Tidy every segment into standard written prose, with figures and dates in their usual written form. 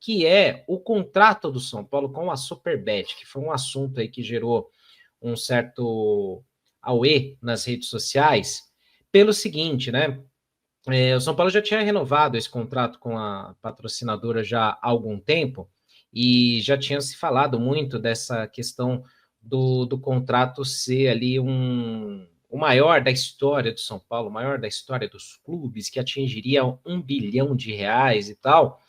que é o contrato do São Paulo com a Superbet, que foi um assunto aí que gerou um certo auê nas redes sociais, pelo seguinte, né? O São Paulo já tinha renovado esse contrato com a patrocinadora já há algum tempo, e já tinha se falado muito dessa questão do contrato ser ali o maior da história do São Paulo, o maior da história dos clubes, que atingiria R$ 1 bilhão e tal.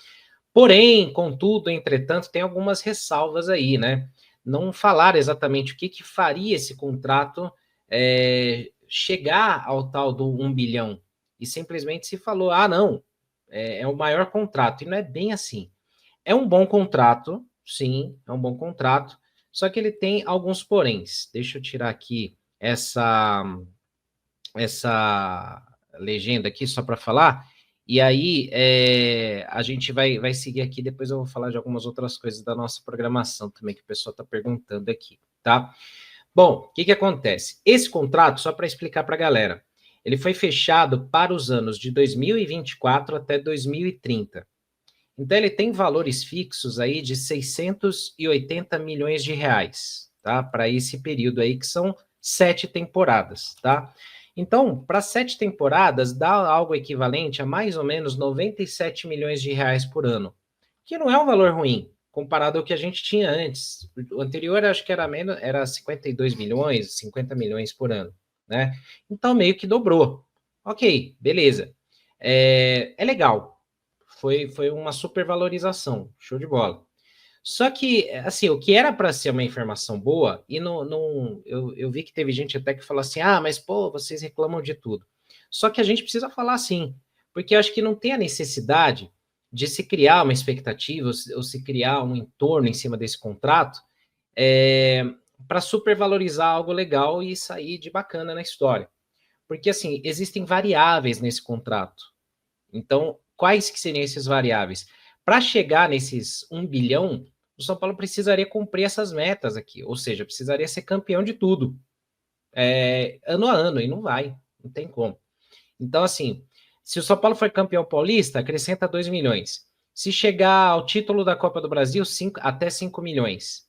Porém, contudo, entretanto, tem algumas ressalvas aí, né? Não falar exatamente o que faria esse contrato chegar ao tal do 1 bilhão. E simplesmente se falou, não, é o maior contrato. E não é bem assim. É um bom contrato, sim, é um bom contrato, só que ele tem alguns poréns. Deixa eu tirar aqui essa legenda aqui só para falar. E aí a gente vai seguir aqui, depois eu vou falar de algumas outras coisas da nossa programação também, que o pessoal está perguntando aqui, tá? Bom, o que acontece? Esse contrato, só para explicar para a galera, ele foi fechado para os anos de 2024 até 2030. Então, ele tem valores fixos aí de 680 milhões de reais, tá? Para esse período aí, que são 7 temporadas, tá? Então, para 7 temporadas, dá algo equivalente a mais ou menos 97 milhões de reais por ano, que não é um valor ruim, comparado ao que a gente tinha antes. O anterior, acho que era 52 milhões, 50 milhões por ano, né? Então, meio que dobrou. Ok, beleza. É legal, foi uma supervalorização, show de bola. Só que, assim, o que era para ser uma informação boa, e eu vi que teve gente até que falou assim, mas pô, vocês reclamam de tudo. Só que a gente precisa falar assim, porque eu acho que não tem a necessidade de se criar uma expectativa ou se criar um entorno em cima desse contrato para supervalorizar algo legal e sair de bacana na história. Porque, assim, existem variáveis nesse contrato. Então, quais que seriam esses variáveis? Para chegar nesses 1 bilhão, o São Paulo precisaria cumprir essas metas aqui, ou seja, precisaria ser campeão de tudo, ano a ano, e não vai, não tem como. Então, assim, se o São Paulo for campeão paulista, acrescenta 2 milhões. Se chegar ao título da Copa do Brasil, até 5 milhões.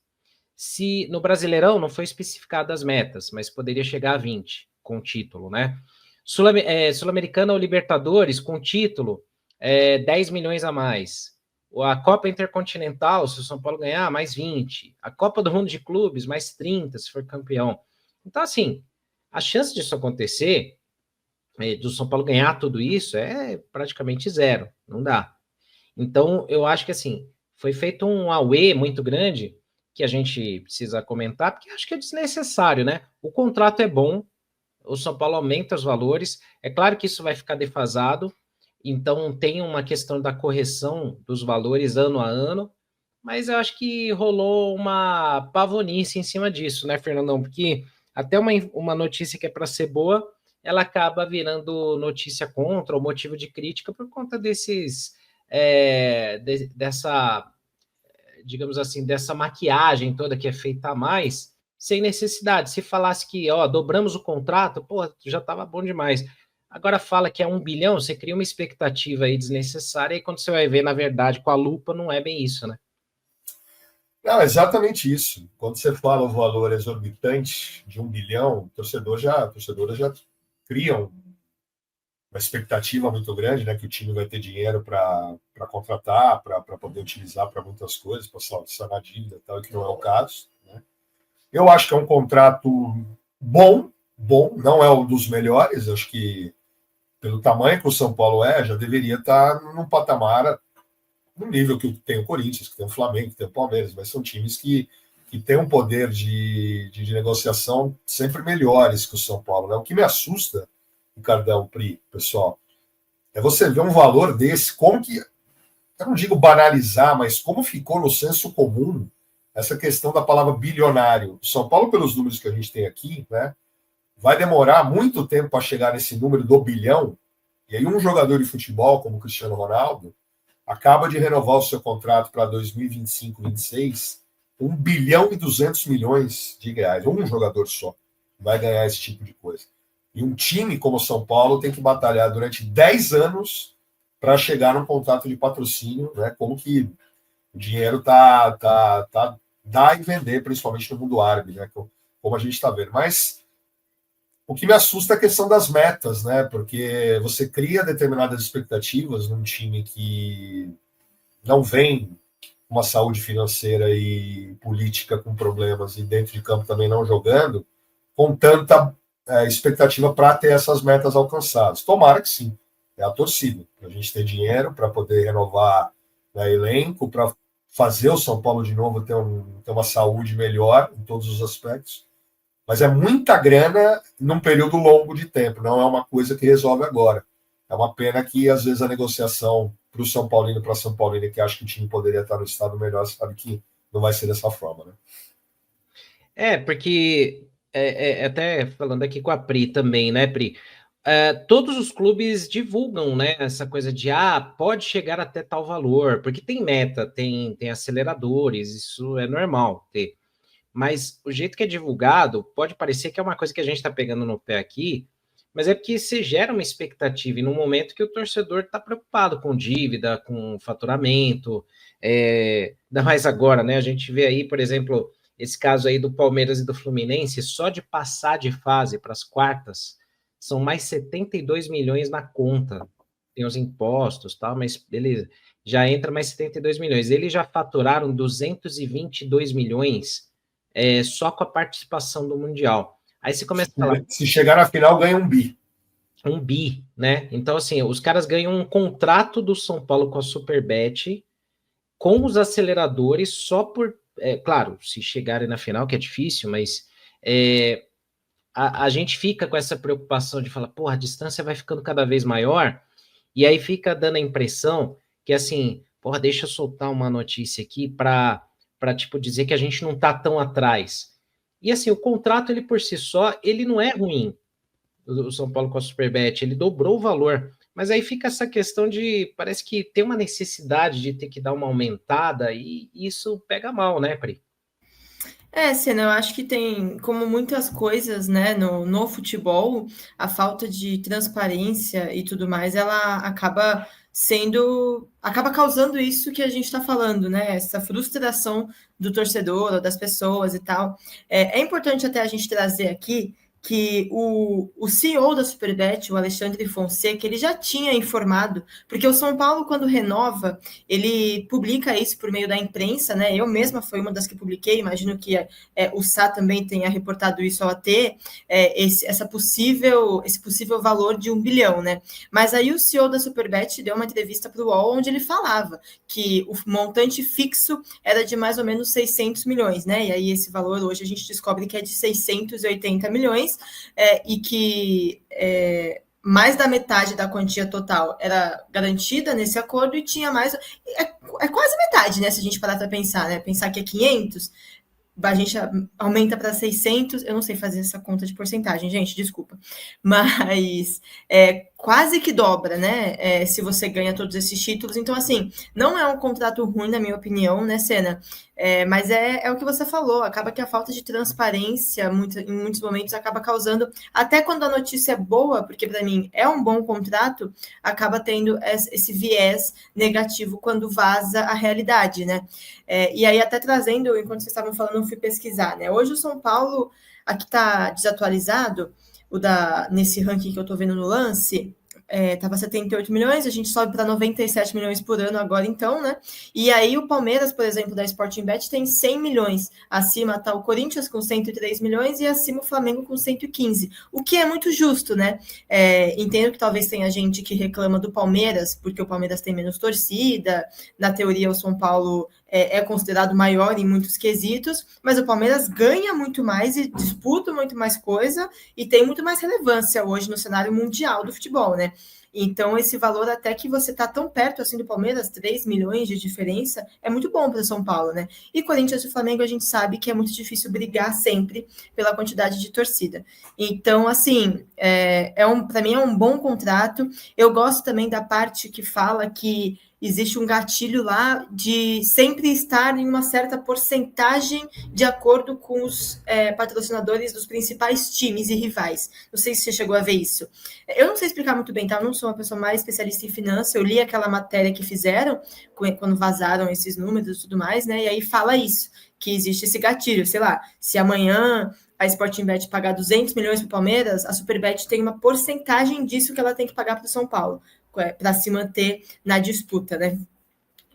Se no Brasileirão não foi especificado as metas, mas poderia chegar a 20 com o título, né? Sul-Americana ou Libertadores com título, 10 milhões a mais. A Copa Intercontinental, se o São Paulo ganhar, mais 20. A Copa do Mundo de Clubes, mais 30, se for campeão. Então, assim, a chance disso acontecer, do São Paulo ganhar tudo isso, é praticamente zero. Não dá. Então, eu acho que, assim, foi feito um auê muito grande que a gente precisa comentar, porque acho que é desnecessário, né? O contrato é bom, o São Paulo aumenta os valores, é claro que isso vai ficar defasado, então tem uma questão da correção dos valores ano a ano, mas eu acho que rolou uma pavonice em cima disso, né, Fernandão? Porque até uma notícia que é para ser boa, ela acaba virando notícia contra ou motivo de crítica por conta dessa, digamos assim, dessa maquiagem toda que é feita a mais, sem necessidade. Se falasse que, dobramos o contrato, pô, já estava bom demais. Agora fala que é 1 bilhão, você cria uma expectativa aí desnecessária, e quando você vai ver, na verdade, com a lupa, não é bem isso, né? Não, exatamente isso. Quando você fala o valor exorbitante de 1 bilhão, torcedores já criam uma expectativa muito grande, né, que o time vai ter dinheiro para contratar, para poder utilizar para muitas coisas, para sanar dívida e tal, que não é o caso. Né? Eu acho que é um contrato bom, não é um dos melhores, acho que pelo tamanho que o São Paulo já deveria estar num patamar, no nível que tem o Corinthians, que tem o Flamengo, que tem o Palmeiras, mas são times que têm um poder de negociação sempre melhores que o São Paulo. Né? O que me assusta, Ricardão, Pri, pessoal, é você ver um valor desse, como que, eu não digo banalizar, mas como ficou no senso comum essa questão da palavra bilionário. O São Paulo, pelos números que a gente tem aqui, né, vai demorar muito tempo para chegar nesse número do bilhão, e aí um jogador de futebol como o Cristiano Ronaldo acaba de renovar o seu contrato para 2025-26, 1 bilhão e 200 milhões de reais. Um jogador só vai ganhar esse tipo de coisa. E um time como o São Paulo tem que batalhar durante 10 anos para chegar num contrato de patrocínio, né? Como que O dinheiro dá e vender, principalmente no mundo árabe, né? Como a gente está vendo. Mas o que me assusta é a questão das metas, né? Porque você cria determinadas expectativas num time que não vem uma saúde financeira e política com problemas e dentro de campo também não jogando, com tanta expectativa para ter essas metas alcançadas. Tomara que sim, é a torcida. A gente ter dinheiro para poder renovar, né, elenco, para fazer o São Paulo de novo ter uma saúde melhor em todos os aspectos. Mas é muita grana num período longo de tempo, não é uma coisa que resolve agora. É uma pena que, às vezes, a negociação para o São Paulino, para São Paulino, que acha que o time poderia estar no estado melhor, sabe que não vai ser dessa forma, né? Porque, até falando aqui com a Pri também, né, Pri? Todos os clubes divulgam, né, essa coisa de, pode chegar até tal valor, porque tem meta, tem aceleradores, isso é normal ter. Mas o jeito que é divulgado, pode parecer que é uma coisa que a gente está pegando no pé aqui, mas é porque se gera uma expectativa e num momento que o torcedor está preocupado com dívida, com faturamento, ainda mais agora, né? A gente vê aí, por exemplo, esse caso aí do Palmeiras e do Fluminense, só de passar de fase para as quartas, são mais 72 milhões na conta. Tem os impostos, tal, mas beleza, já entra mais 72 milhões. Eles já faturaram 222 milhões só com a participação do Mundial. Aí você começa a falar... Se chegar na final, ganha um bi. Um bi, né? Então, assim, os caras ganham um contrato do São Paulo com a Superbet, com os aceleradores, só por... claro, se chegarem na final, que é difícil, mas a gente fica com essa preocupação de falar, porra, a distância vai ficando cada vez maior, e aí fica dando a impressão que, assim, porra, deixa eu soltar uma notícia aqui para tipo, dizer que a gente não tá tão atrás. E, assim, o contrato, ele por si só, ele não é ruim, o São Paulo com a Superbet, ele dobrou o valor, mas aí fica essa questão de, parece que tem uma necessidade de ter que dar uma aumentada, e isso pega mal, né, Pri? Senna, eu acho que tem, como muitas coisas, né, no futebol, a falta de transparência e tudo mais, ela acaba causando isso que a gente está falando, né? Essa frustração do torcedor ou das pessoas e tal. É importante até a gente trazer aqui que o CEO da Superbet, o Alexandre Fonseca, ele já tinha informado, porque o São Paulo, quando renova, ele publica isso por meio da imprensa, né? Eu mesma fui uma das que publiquei, imagino que o Sá também tenha reportado isso ao AT, esse possível valor de 1 bilhão, né? Mas aí o CEO da Superbet deu uma entrevista para o UOL, onde ele falava que o montante fixo era de mais ou menos 600 milhões, né? E aí esse valor hoje a gente descobre que é de 680 milhões, e que mais da metade da quantia total era garantida nesse acordo e tinha mais... É quase metade, né? Se a gente parar para pensar, né? Pensar que é 500, a gente aumenta para 600, eu não sei fazer essa conta de porcentagem, gente, desculpa, mas quase que dobra, né, se você ganha todos esses títulos. Então, assim, não é um contrato ruim, na minha opinião, né, Senna? Mas é o que você falou, acaba que a falta de transparência, em muitos momentos, acaba causando, até quando a notícia é boa, porque para mim é um bom contrato, acaba tendo esse viés negativo quando vaza a realidade, né? E aí, até trazendo, enquanto vocês estavam falando, eu fui pesquisar, né? Hoje o São Paulo, aqui está desatualizado, nesse ranking que eu estou vendo no Lance, estava 78 milhões, a gente sobe para 97 milhões por ano agora, então, né? E aí o Palmeiras, por exemplo, da Sporting Bet, tem 100 milhões. Acima está o Corinthians com 103 milhões e acima o Flamengo com 115, o que é muito justo, né? Entendo que talvez tenha gente que reclama do Palmeiras, porque o Palmeiras tem menos torcida, na teoria o São Paulo é considerado maior em muitos quesitos, mas o Palmeiras ganha muito mais e disputa muito mais coisa e tem muito mais relevância hoje no cenário mundial do futebol, né? Então, esse valor, até que você está tão perto assim do Palmeiras, 3 milhões de diferença, é muito bom para o São Paulo, né? E Corinthians e Flamengo, a gente sabe que é muito difícil brigar sempre pela quantidade de torcida. Então, assim, para mim é um bom contrato. Eu gosto também da parte que fala que existe um gatilho lá de sempre estar em uma certa porcentagem de acordo com os patrocinadores dos principais times e rivais. Não sei se você chegou a ver isso. Eu não sei explicar muito bem, tá? Eu não sou uma pessoa mais especialista em finanças, eu li aquela matéria que fizeram quando vazaram esses números e tudo mais, né? E aí fala isso, que existe esse gatilho, sei lá, se amanhã a Sporting Bet pagar 200 milhões para o Palmeiras, a Superbet tem uma porcentagem disso que ela tem que pagar para o São Paulo, para se manter na disputa, né?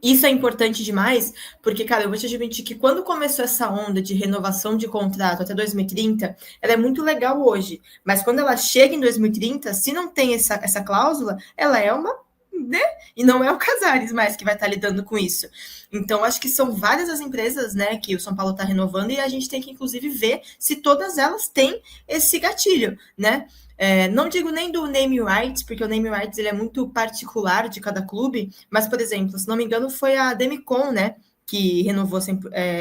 Isso é importante demais, porque, cara, eu vou te admitir que quando começou essa onda de renovação de contrato até 2030, ela é muito legal hoje, mas quando ela chega em 2030, se não tem essa cláusula, ela é uma, né? E não é o Casares mais que vai estar lidando com isso. Então, acho que são várias as empresas, né, que o São Paulo está renovando e a gente tem que, inclusive, ver se todas elas têm esse gatilho, né? Não digo nem do name rights, porque o name rights ele é muito particular de cada clube, mas, por exemplo, se não me engano, foi a Demicon, né, que renovou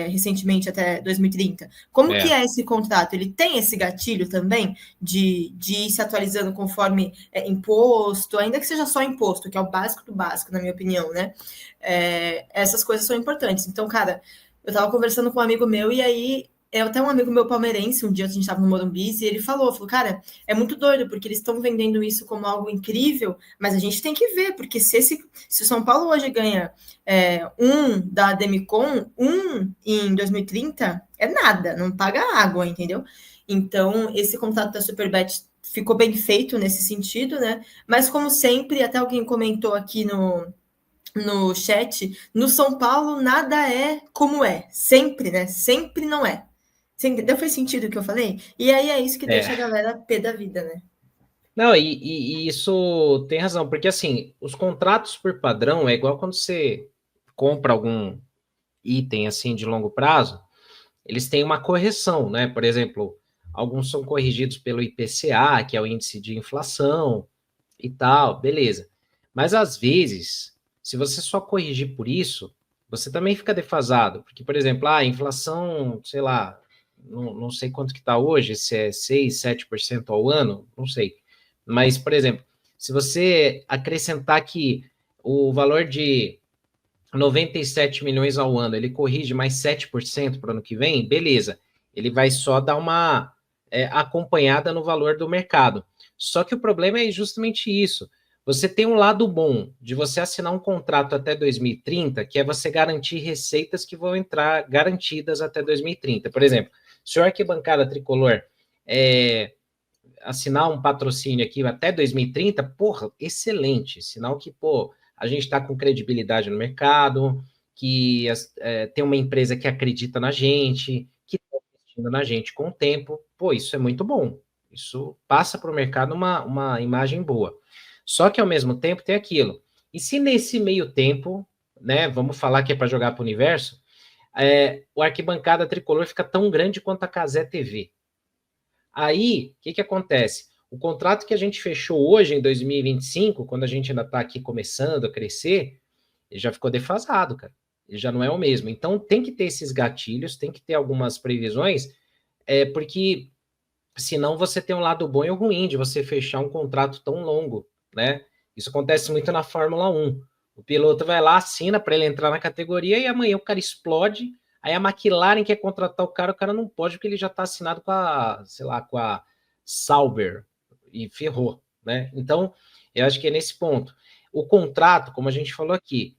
recentemente até 2030. Como que é esse contrato? Ele tem esse gatilho também de ir se atualizando conforme imposto, ainda que seja só imposto, que é o básico do básico, na minha opinião, né? Essas coisas são importantes. Então, cara, eu estava conversando com um amigo meu e aí até um amigo meu palmeirense, um dia a gente estava no Morumbi, e ele falou, cara, é muito doido, porque eles estão vendendo isso como algo incrível, mas a gente tem que ver, porque se o São Paulo hoje ganha da Demicon, em 2030, é nada, não paga água, entendeu? Então, esse contrato da Superbet ficou bem feito nesse sentido, né? Mas, como sempre, até alguém comentou aqui no chat, no São Paulo nada é como é, sempre, né? Sempre não é. Você entendeu? Fez sentido o que eu falei? E aí é isso que deixa a galera pé da vida, né? Não, e isso tem razão, porque assim, os contratos por padrão é igual quando você compra algum item assim de longo prazo, eles têm uma correção, né? Por exemplo, alguns são corrigidos pelo IPCA, que é o índice de inflação e tal, beleza. Mas às vezes, se você só corrigir por isso, você também fica defasado, porque, por exemplo, a inflação, sei lá, não sei quanto que está hoje, se é 6, 7% ao ano, não sei. Mas, por exemplo, se você acrescentar que o valor de 97 milhões ao ano, ele corrige mais 7% para o ano que vem, beleza. Ele vai só dar uma acompanhada no valor do mercado. Só que o problema é justamente isso. Você tem um lado bom de você assinar um contrato até 2030, que é você garantir receitas que vão entrar garantidas até 2030. Por exemplo, se o Arquibancada Tricolor assinar um patrocínio aqui até 2030, porra, excelente. Sinal que, a gente está com credibilidade no mercado, que tem uma empresa que acredita na gente, que está investindo na gente com o tempo. Isso é muito bom. Isso passa para o mercado uma imagem boa. Só que, ao mesmo tempo, tem aquilo. E se nesse meio tempo, né, vamos falar que é para jogar para o universo, o Arquibancada Tricolor fica tão grande quanto a Cazé TV. Aí, o que acontece? O contrato que a gente fechou hoje, em 2025, quando a gente ainda está aqui começando a crescer, ele já ficou defasado, cara. Ele já não é o mesmo. Então, tem que ter esses gatilhos, tem que ter algumas previsões, porque senão você tem um lado bom e o ruim de você fechar um contrato tão longo, né? Isso acontece muito na Fórmula 1. O piloto vai lá, assina para ele entrar na categoria e amanhã o cara explode. Aí a McLaren quer contratar o cara não pode porque ele já está assinado com a, sei lá, com a Sauber e ferrou, né? Então, eu acho que é nesse ponto. O contrato, como a gente falou aqui,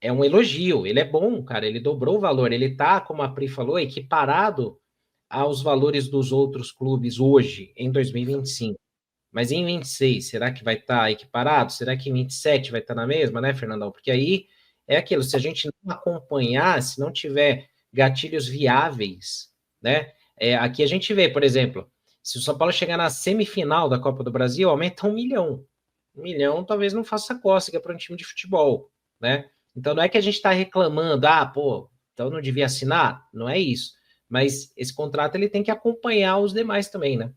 é um elogio, ele é bom, cara, ele dobrou o valor, ele tá, como a Pri falou, equiparado aos valores dos outros clubes hoje, em 2025. Mas em 26, será que vai estar equiparado? Será que em 27 vai estar na mesma, né, Fernandão? Porque aí é aquilo, se a gente não acompanhar, se não tiver gatilhos viáveis, né? Aqui a gente vê, por exemplo, se o São Paulo chegar na semifinal da Copa do Brasil, aumenta 1 milhão. 1 milhão talvez não faça cócega para um time de futebol, né? Então não é que a gente está reclamando, então não devia assinar? Não é isso. Mas esse contrato ele tem que acompanhar os demais também, né?